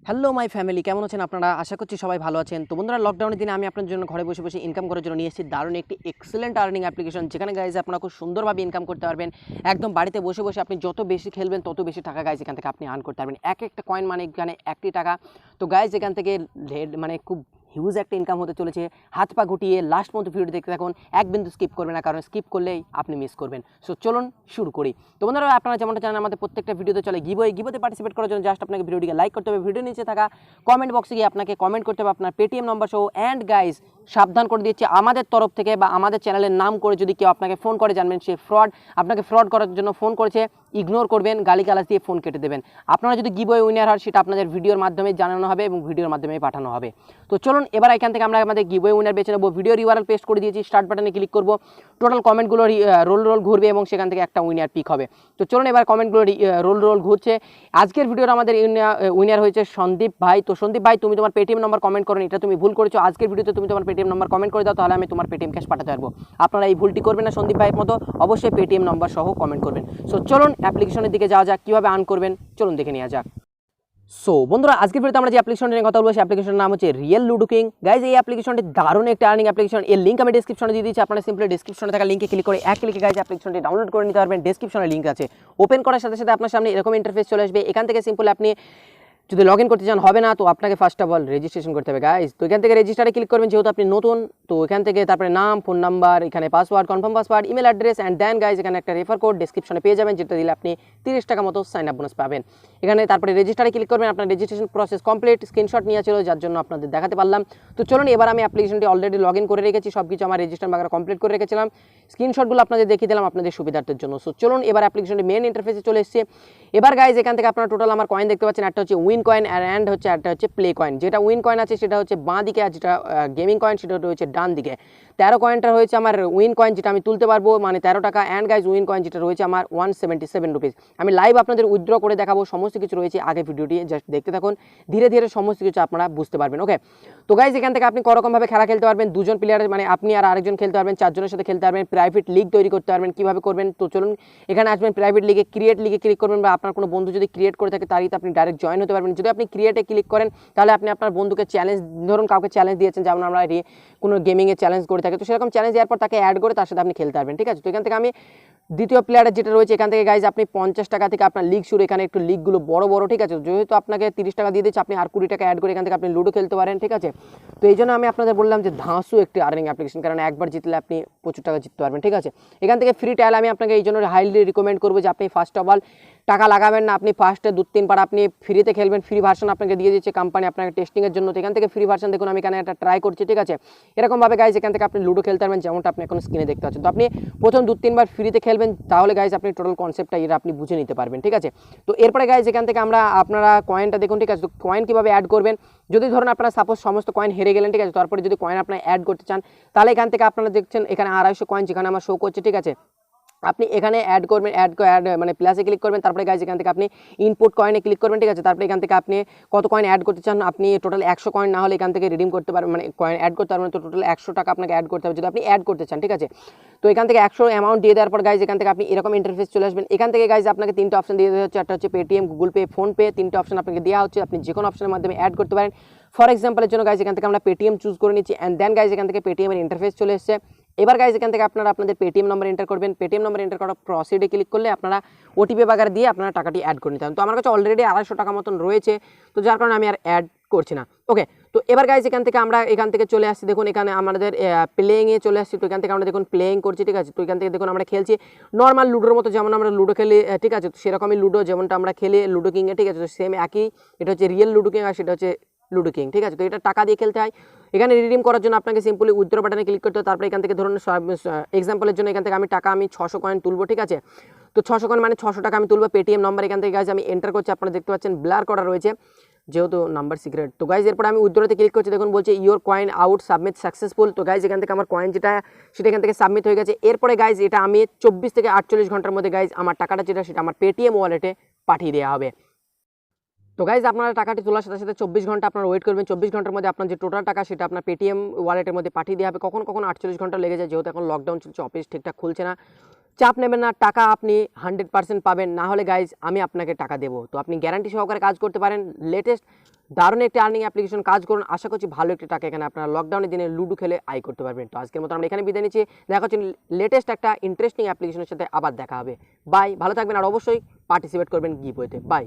Hello my family, কেমন আছেন আপনারা? আশা করছি সবাই ভালো আছেন। তো বন্ধুরা, লকডাউনের দিনে আমি আপনার জন্য ঘরে বসে বসে ইনকাম করার জন্য নিয়ে এসেছি দারুণ একটি এক্সেলেন্ট আর্নিং অ্যাপ্লিকেশন, যেখানে গাইজ আপনারা খুব সুন্দরভাবে ইনকাম করতে পারবেন। একদম বাড়িতে বসে বসে আপনি যত বেশি খেলবেন তত বেশি টাকা গাইজ এখান থেকে আপনি আর্ন করতে পারবেন। এক একটা কয়েন মানে এখানে 1টি টাকা। তো গাইজ এখান থেকে মানে খুব হিউজ একটা ইনকাম হতে চলেছে। হাত পা গুটিয়ে লাস্ট পর্যন্ত ভিডিও দেখতে থাকুন, এক বিন্দু স্কিপ করবেন না, কারণ স্কিপ করলেই আপনি মিস করবেন। সো চলুন শুরু করি। তো বন্ধুরা, আপনারা যেমনটা জানেন আমাদের প্রত্যেকটা ভিডিওতে চলে গিভওয়ে পার্টিসিপেট করার জন্য জাস্ট আপনাকে ভিডিওটিকে লাইক করতে হবে, ভিডিও নিচে থাকা কমেন্ট বক্সে গিয়ে আপনাকে কমেন্ট করতে হবে আপনার পেটিএম নম্বর সহ। অ্যান্ড গাইজ সাবধান করে দিচ্ছি, আমাদের তরফ থেকে বা আমাদের চ্যানেলের নাম করে যদি কেউ আপনাকে ফোন করে, জানবেন সে ফ্রড। আপনাকে ফ্রড করার জন্য ফোন করেছে, ইগনোর করবেন, গালিগালাজ দিয়ে ফোন কেটে দেবেন। আপনারা যদি গিভওয়ে উইনার হয় সেটা আপনাদের ভিডিওর মাধ্যমে জানানো হবে এবং ভিডিওর মাধ্যমে পাঠানো হবে। তো চলুন এবার এখান থেকে আমরা আমাদের গিভওয়ে উইনার বেছে নেবো। ভিডিওর ইউআরএল পেস্ট করে দিয়েছি, স্টার্ট বাটনে ক্লিক করব, টোটাল কমেন্টগুলো রোল ঘুরবে এবং সেখান থেকে একটা উইনার পিক হবে। তো চলুন এবার কমেন্টগুলো রোল ঘুরছে। আজকের ভিডিওর আমাদের উইনার হয়েছে সন্দীপ ভাই। তো সন্দীপ ভাই, তুমি তোমার পেটিএম নম্বর কমেন্ট করো, এটা তুমি ভুল করেছো। আজকের ভিডিওতে তুমি তোমার পেটিএম নম্বর কমেন্ট করে দাও, তাহলে আমি তোমার পেটিএম ক্যাশ পাঠাতে পারবো। আপনারা এই ভুলটি করবেন না সন্দীপ ভাইয়ের মতো, অবশ্যই পেটিএম নম্বর সহ কমেন্ট করবেন। সো চলুন অ্যাপ্লিকেশনের দিকে যাওয়া যাক, কীভাবে আর্ন করবেন চলুন দেখে নেওয়া যাক। সো বন্ধুরা, আজকের ভিডিওতে আমরা যে অ্যাপ্লিকেশনটি নিয়ে কথা বলবো সেই অ্যাপ্লিকেশনের নাম হচ্ছে রিয়েল লুডো কিং। গাইজ এই অ্যাপ্লিকেশনটি দারুণ একটা আর্নিং অ্যাপ্লিকেশন। এর লিঙ্ক আমি ডেসক্রিপশনে দিয়ে দিচ্ছি, আপনারা সিম্পলি ডেসক্রিপশনে থাকা লিঙ্কে ক্লিক করে এক ক্লিকে গাইজ অ্যাপ্লিকেশনটি ডাউনলোড করে নিতে পারবেন। ডেসক্রিপশনে লিঙ্ক আছে, ওপেন করার সাথে সাথে আপনার সামনে এরকম ইন্টারফেস চলে আসবে। এখান থেকে সিম্পলি আপনি যদি লগ ইন করতে চান হবে না, তো আপনাকে ফার্স্ট অফ অল রেজিস্ট্রেশন করতে হবে গাইজ। তো এখান থেকে রেজিস্টারে ক্লিক করবেন, যেহেতু আপনি নতুন। তো এখান থেকে তারপরে নাম, ফোন নাম্বার, এখানে password, confirm password, email address, and then guys এখানে একটা রেফার কোড ডেসক্রিপশনে পেয়ে যাবেন, যেটা দিলে আপনি 30 টাকা মতো সাইন আপ বোনাস পাবেন। এখানে তারপরে রেজিস্টারে ক্লিক করবেন, আপনার রেজিস্ট্রেশন প্রসেস কমপ্লিট। স্ক্রিনশট নিয়ে ছিল, যার জন্য আপনাদের দেখাতে পারলাম। তো চলুন এবার আমি অ্যাপ্লিকেশনটি অলরেডি লগ ইন করে রেখেছি, সব কিছু আমার রেজিস্টার বাগারে কমপ্লিট করে রেখেছিলাম। স্ক্রিনশটগুলো আপনাদের দেখিয়ে দিলাম আপনাদের সুবিধার্থের জন্য। সো চলুন এবার অ্যাপ্লিকেশনটি মেন ইন্টারফেসে চলে এসেছে। এবার গাইজ এখান থেকে আপনারা টোটাল আমার কয়েন দেখতে পাচ্ছেন, একটা হচ্ছে উইন কয়েন অ্যান্ড হচ্ছে একটা হচ্ছে প্লে কয়েন। যেটা উইন কয়েন আছে সেটা হচ্ছে বাঁ দিকে, আর যেটা গেমিং কয়েন সেটা হচ্ছে ডান দিকে। 13 কয়েনটা রয়েছে আমার উইন কয়েন, যেটা আমি তুলতে পারবো মানে 13 টাকা। অ্যান্ড গাইজ উইন কয়েন যেটা রয়েছে আমার 177 রুপিস। আমি লাইভ আপনাদের উইথড্র করে দেখাবো, সমস্ত কিছু রয়েছে। আগে ভিডিওটি জাস্ট দেখতে থাকুন, ধীরে ধীরে সমস্ত কিছু আপনারা বুঝতে পারবেন। ওকে, তো গাইজ এখান থেকে আপনি করকমভাবে খেলা খেলতে পারবেন। দুজন প্লেয়ার মানে আপনি আর আরেকজন খেলতে পারবেন, 4 জনের সাথে খেলতে পারবেন। প্রাইভেট লিগ তৈরি করতে পারবেন, কীভাবে করবেন? তো চলুন এখানে আসবেন, প্রাইভেট লিগে ক্রিয়েট লিগে ক্লিক করবেন, বা আপনার কোনো বন্ধু যদি ক্রিয়েট করে থাকে তারই আপনি ডাইরেক্ট জয়েন হতে পারবেন। যদি আপনি ক্রিয়েটে ক্লিক করেন তাহলে আপনি আপনার বন্ধুকে চ্যালেঞ্জ, ধরুন কাউকে চ্যালেঞ্জ দিয়েছেন, যেমন আমরা কোনো গেমিংয়ে চ্যালেঞ্জ করে থাকি, তো সেরকম চ্যালেঞ্জ দেওয়ার পর তাকে অ্যাড করে তার সাথে আপনি খেলতে পারবেন। ঠিক আছে, তো এখান থেকে আমি দ্বিতীয় প্লেয়ারের যেটা রয়েছে, এখান থেকে গাইজ আপনি 50 টাকা থেকে আপনার লিগ শুরু। এখানে একটু লিগগুলো বড় বড়, ঠিক আছে। যেহেতু আপনাকে 30 টাকা দিয়ে দিচ্ছে, আপনি আর 20 টাকা অ্যাড করে এখান থেকে আপনি লুডো খেলতে পারেন। ঠিক আছে, তো এই জন্য আমি আপনাদের বললাম যে ধাঁসু একটি আর্নিং অ্যাপ্লিকেশন, কারণ একবার জিতলে আপনি প্রচুর টাকা জিততে পারবেন। ঠিক আছে, এখান থেকে ফ্রি ট্রায়াল আমি আপনাকে এই জন্য হাইলি রিকমেন্ড করবো যে আপনি ফার্স্ট অফ অল টাকা লাগাবেন না, আপনি ফার্স্টে 2-3 বার আপনি ফ্রিতে খেলবেন। ফ্রি ভার্সন আপনাকে দিয়ে দিচ্ছে কোম্পানি আপনাকে টেস্টিংয়ের জন্য। তো এখান থেকে ফ্রি ভার্সন দেখুন, আমি এখানে একটা ট্রাই করছি। ঠিক আছে, এরকমভাবে গাইজ এখান থেকে আপনি লুডো খেলতে পারবেন, যেমনটা আপনি এখন স্ক্রিনে দেখতে পাচ্ছেন। তো আপনি প্রথম 2-3 বার ফ্রিতে খেলবেন, তাহলে গাইজ আপনি টোটাল কনসেপ্টটা এটা আপনি বুঝে নিতে পারবেন। ঠিক আছে, তো এরপরে গাইজ এখান থেকে আপনারা কয়েনটা দেখুন। ঠিক আছে, তো কয়েন কীভাবে অ্যাড করবেন? যদি ধরুন আপনারা সাপোজ সমস্ত কয়েন হেরে গেলেন, ঠিক আছে, তারপরে যদি কয়েন আপনারা অ্যাড করতে চান, তাহলে এখান থেকে আপনারা দেখছেন এখানে 250 কয়েন যেখানে আমার শো করছে। ঠিক আছে, আপনি এখানে অ্যাড করবেন, অ্যাড মানে প্লাসে ক্লিক করবেন, তারপরে গাইজ এখান থেকে আপনি ইনপুট কয়েনে ক্লিক করবেন। ঠিক আছে, তারপরে এখান থেকে আপনি কত কয়েন অ্যাড করতে চান, আপনি টোটাল 100 কয়েন না হলে এখান থেকে রিডিম করতে পারবেন, মানে কয়েন অ্যাড করতে পারবেন। তো টোটাল 100 টাকা আপনাকে অ্যাড করতে হবে যদি আপনি অ্যাড করতে চান। ঠিক আছে, তো এখান থেকে 100 অ্যামাউন্ট দিয়ে দেওয়ার পর গাইজ এখান থেকে আপনি এরকম ইন্টারফেস চলে আসবেন। এখান থেকে গাইজ আপনাকে 3টে অপশন দিয়ে দেওয়া হচ্ছে, একটা হচ্ছে পেটিএম, গুগল পে, ফোনপে। 3টে অপশন আপনাকে দেওয়া হচ্ছে, আপনি যে কোনো অপশনের মাধ্যমে অ্যাড করতে পারেন। ফর এক্সাম্পলের জন্য গাইজ এখান থেকে আমরা পেটিএম চুজ করে নিচ্ছি। অ্যান্ড দেন গাইজ এখান থেকে পেটিএমের ইন্টারফেস চলে এসেছে। এবার গাইজ এখান থেকে আপনারা আপনাদের পেটিএম নম্বর এন্টার করবেন। পেটিএম নম্বর এন্টার করার প্রসিডে ক্লিক করলে আপনারা ওটিপি বাগার দিয়ে আপনারা টাকাটি অ্যাড করে নিতে হবে। তো আমার কাছে অলরেডি 250 টাকা মতন রয়েছে, তো যার কারণে আমি আর অ্যাড করছি না। ওকে, তো এবার গাইজ এখান থেকে আমরা এখান থেকে চলে আসছি, দেখুন এখানে আমাদের প্লেইংয়ে চলে আসছি। তো এখান থেকে আমরা দেখুন প্লেইং করছি। ঠিক আছে, তো এখান থেকে দেখুন আমরা খেলছি নর্মাল লুডোর মতো, যেমন আমরা লুডো খেলি। ঠিক আছে, তো সেরকমই লুডো যেমনটা আমরা খেলি লুডো কিংয়ে। ঠিক আছে, তো সেম একই, এটা হচ্ছে রিয়েল লুডো কিং আর সেটা হচ্ছে লুডো কিং। ঠিক আছে, তো এটা টাকা দিয়ে খেলতে হয়। এখানে রিডিম করার জন্য আপনাকে সিম্পলি উইথড্র বাটনে ক্লিক করতে হবে। তারপরে এখান থেকে ধরুন এক্সাম্পলের জন্য এখান থেকে আমি টাকা 600 কয়েন তুলবো। ঠিক আছে, তো 600 কয়েন মানে 600 টাকা আমি তুলবো। পেটিএম নাম্বার এখান থেকে গাইজ আমি এন্টার করছি, আপনারা দেখতে পাচ্ছেন ব্লার করা রয়েছে যেহেতু নাম্বার সিক্রেট। তো গাইজ এরপর আমি উইথড্রতে ক্লিক করছি, দেখুন বলছে your coin out submit successful. তো গাইজ এখান থেকে আমার কয়েন যেটা সেটা এখান থেকে সাবমিট হয়ে গেছে। এরপরে গাইজ এটা আমি 24 থেকে 48 ঘন্টার মধ্যে গাইজ আমার টাকাটা যেটা সেটা আমার পেটিএম ওয়ালেটে পাঠিয়ে দেওয়া হবে। তো গাইজ আপনারা টাকাটি তোলার সাথে সাথে 24 ঘন্টা আপনারা ওয়েট করবেন। 24 ঘন্টার মধ্যে আপনার যে টোটাল টাকা সেটা আপনার পেটিএম ওয়ালেটের মধ্যে পাঠিয়ে দেওয়া হবে। কখনো 48 ঘন্টা লেগে যায়, যেহেতু এখন লকডাউন চলছে, অফিস ঠিকঠাক খুলছে না। চাপ নেবেন না, টাকা আপনি 100% পাবেন। না হলে গাইজ আমি আপনাকে টাকা দেবো। তো আপনি গ্যারান্টি সহকারে কাজ করতে পারেন। লেটেস্ট দারুণ একটি আর্নিং অ্যাপ্লিকেশন, কাজ করুন, আশা করছি ভালো একটি টাকা এখানে আপনারা লকডাউনের দিনে লুডো খেলে আয় করতে পারবেন। তো আজকের মতো আমরা এখানে বিদায় নিচ্ছি, দেখা হচ্ছে লেটেস্ট একটা ইন্টারেস্টিং অ্যাপ্লিকেশনের সাথে আবার দেখা হবে। বাই, ভালো থাকবেন আর অবশ্যই পার্টিসিপেট করবেন গিভওয়েতে। বাই।